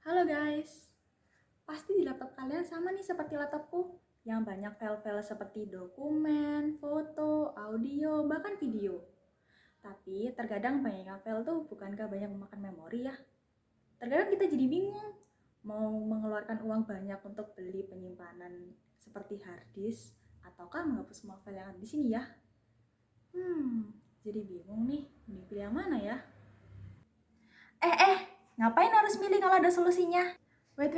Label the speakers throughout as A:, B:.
A: Halo guys, pasti di laptop kalian sama nih seperti laptopku, yang banyak file-file seperti dokumen, foto, audio, bahkan video. Tapi terkadang banyaknya file tuh bukankah banyak memakan memori ya? Terkadang kita jadi bingung, mau mengeluarkan uang banyak untuk beli penyimpanan seperti hard disk, ataukah menghapus semua file yang ada di sini ya? Jadi bingung nih, mending pilih yang mana ya? Ngapain harus milih kalau ada solusinya? Wait,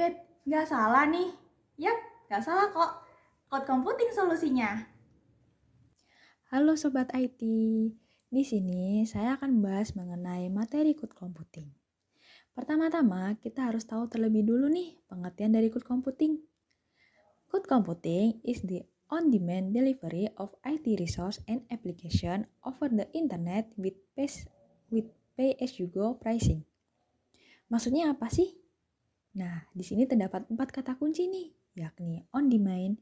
A: nggak salah nih. Yap, nggak salah kok. Cloud computing solusinya.
B: Halo Sobat IT, di sini saya akan membahas mengenai materi cloud computing. Pertama-tama, kita harus tahu terlebih dulu nih pengertian dari cloud computing. Cloud computing is the on-demand delivery of IT resource and application over the internet with pay-as-you-go pricing. Maksudnya apa sih? Nah, di sini terdapat 4 kata kunci nih, yakni on-demand,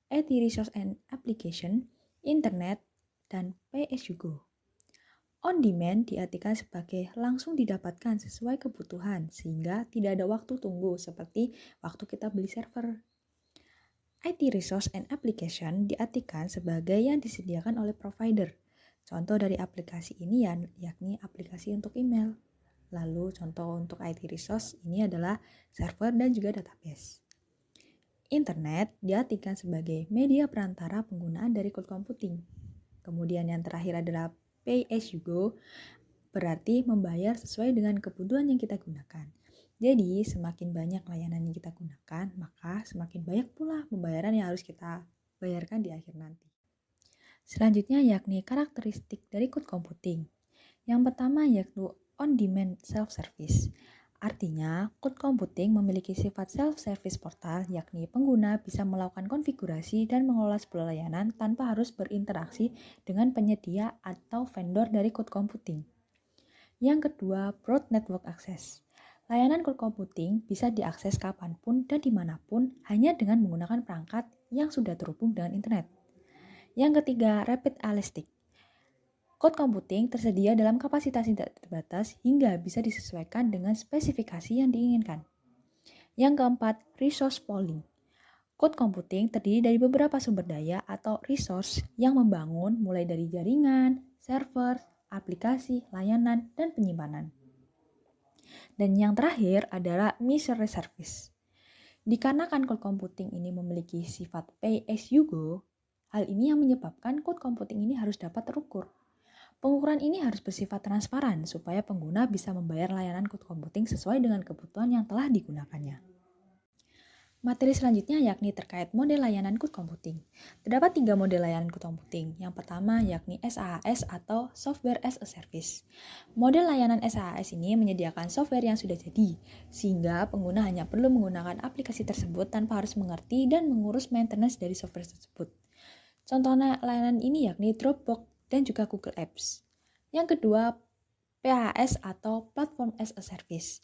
B: IT resource and application, internet, dan pay-as-you-go. On demand diartikan sebagai langsung didapatkan sesuai kebutuhan sehingga tidak ada waktu tunggu seperti waktu kita beli server. IT resource and application diartikan sebagai yang disediakan oleh provider. Contoh dari aplikasi ini yakni aplikasi untuk email. Lalu contoh untuk IT resource ini adalah server dan juga database. Internet diartikan sebagai media perantara penggunaan dari cloud computing. Kemudian yang terakhir adalah pay as you go, berarti membayar sesuai dengan kebutuhan yang kita gunakan. Jadi, semakin banyak layanan yang kita gunakan, maka semakin banyak pula pembayaran yang harus kita bayarkan di akhir nanti. Selanjutnya yakni karakteristik dari cloud computing. Yang pertama yaitu on-demand self-service. Artinya, cloud computing memiliki sifat self-service portal, yakni pengguna bisa melakukan konfigurasi dan mengelola sebuah layanan tanpa harus berinteraksi dengan penyedia atau vendor dari cloud computing. Yang kedua, broad network access. Layanan cloud computing bisa diakses kapanpun dan dimanapun hanya dengan menggunakan perangkat yang sudah terhubung dengan internet. Yang ketiga, rapid elastic. Cloud computing tersedia dalam kapasitas tidak terbatas hingga bisa disesuaikan dengan spesifikasi yang diinginkan. Yang keempat, resource pooling. Cloud computing terdiri dari beberapa sumber daya atau resource yang membangun mulai dari jaringan, server, aplikasi, layanan, dan penyimpanan. Dan yang terakhir adalah misery service. Dikarenakan cloud computing ini memiliki sifat pay as you go, hal ini yang menyebabkan cloud computing ini harus dapat terukur. Pengukuran ini harus bersifat transparan supaya pengguna bisa membayar layanan cloud computing sesuai dengan kebutuhan yang telah digunakannya. Materi selanjutnya yakni terkait model layanan cloud computing. Terdapat 3 model layanan cloud computing. Yang pertama yakni SaaS atau Software as a Service. Model layanan SaaS ini menyediakan software yang sudah jadi, sehingga pengguna hanya perlu menggunakan aplikasi tersebut tanpa harus mengerti dan mengurus maintenance dari software tersebut. Contohnya layanan ini yakni Dropbox dan juga Google Apps. Yang kedua, PaaS atau Platform as a Service.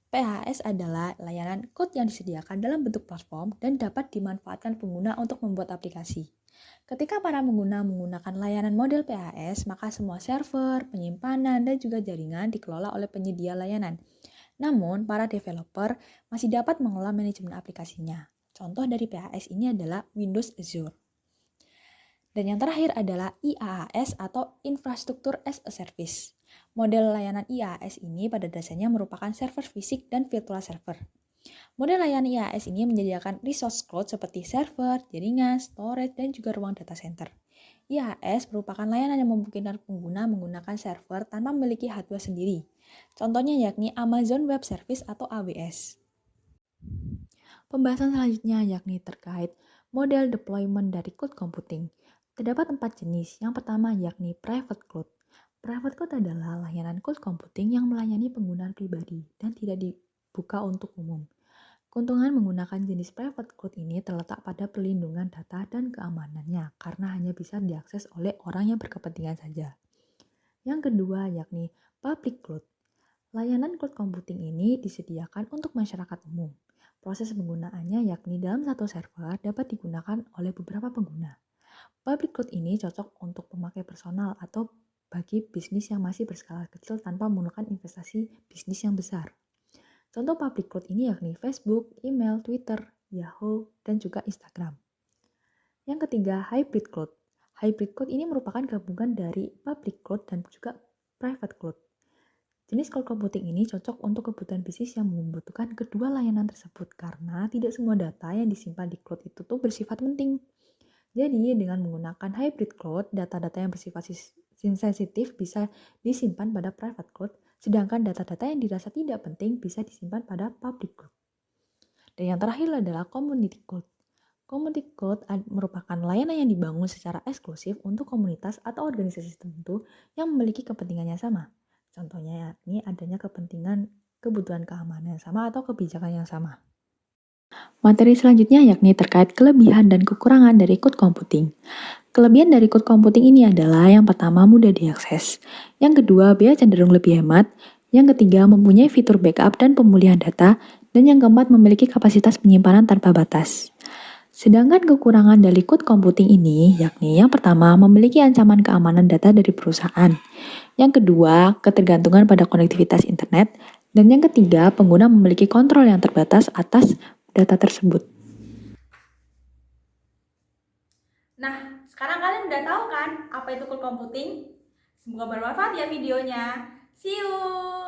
B: PaaS adalah layanan cloud yang disediakan dalam bentuk platform dan dapat dimanfaatkan pengguna untuk membuat aplikasi. Ketika para pengguna menggunakan layanan model PaaS, maka semua server, penyimpanan, dan juga jaringan dikelola oleh penyedia layanan. Namun, para developer masih dapat mengelola manajemen aplikasinya. Contoh dari PaaS ini adalah Windows Azure. Dan yang terakhir adalah IaaS atau Infrastructure as a Service. Model layanan IaaS ini pada dasarnya merupakan server fisik dan virtual server. Model layanan IaaS ini menyediakan resource cloud seperti server, jaringan, storage, dan juga ruang data center. IaaS merupakan layanan yang memungkinkan pengguna menggunakan server tanpa memiliki hardware sendiri. Contohnya yakni Amazon Web Service atau AWS. Pembahasan selanjutnya yakni terkait model deployment dari cloud computing. Terdapat 4 jenis. Yang pertama yakni private cloud. Private cloud adalah layanan cloud computing yang melayani penggunaan pribadi dan tidak dibuka untuk umum. Keuntungan menggunakan jenis private cloud ini terletak pada perlindungan data dan keamanannya karena hanya bisa diakses oleh orang yang berkepentingan saja. Yang kedua yakni public cloud. Layanan cloud computing ini disediakan untuk masyarakat umum. Proses penggunaannya yakni dalam satu server dapat digunakan oleh beberapa pengguna. Public cloud ini cocok untuk pemakai personal atau bagi bisnis yang masih berskala kecil tanpa menggunakan investasi bisnis yang besar. Contoh public cloud ini yakni Facebook, email, Twitter, Yahoo, dan juga Instagram. Yang ketiga, hybrid cloud. Hybrid cloud ini merupakan gabungan dari public cloud dan juga private cloud. Jenis cloud computing ini cocok untuk kebutuhan bisnis yang membutuhkan kedua layanan tersebut karena tidak semua data yang disimpan di cloud itu tuh bersifat penting. Jadi dengan menggunakan hybrid cloud, data-data yang bersifat sensitif bisa disimpan pada private cloud, sedangkan data-data yang dirasa tidak penting bisa disimpan pada public cloud. Dan yang terakhir adalah community cloud. Community cloud merupakan layanan yang dibangun secara eksklusif untuk komunitas atau organisasi tertentu yang memiliki kepentingan yang sama. Contohnya yakni adanya kebutuhan keamanan yang sama atau kebijakan yang sama. Materi selanjutnya yakni terkait kelebihan dan kekurangan dari cloud computing. Kelebihan dari cloud computing ini adalah yang pertama mudah diakses, yang kedua biaya cenderung lebih hemat, yang ketiga mempunyai fitur backup dan pemulihan data, dan yang keempat memiliki kapasitas penyimpanan tanpa batas. Sedangkan kekurangan dari cloud computing ini yakni yang pertama memiliki ancaman keamanan data dari perusahaan, yang kedua ketergantungan pada konektivitas internet, dan yang ketiga pengguna memiliki kontrol yang terbatas atas data tersebut.
A: Nah, sekarang kalian udah tahu kan apa itu cloud computing? Semoga bermanfaat ya videonya. See you!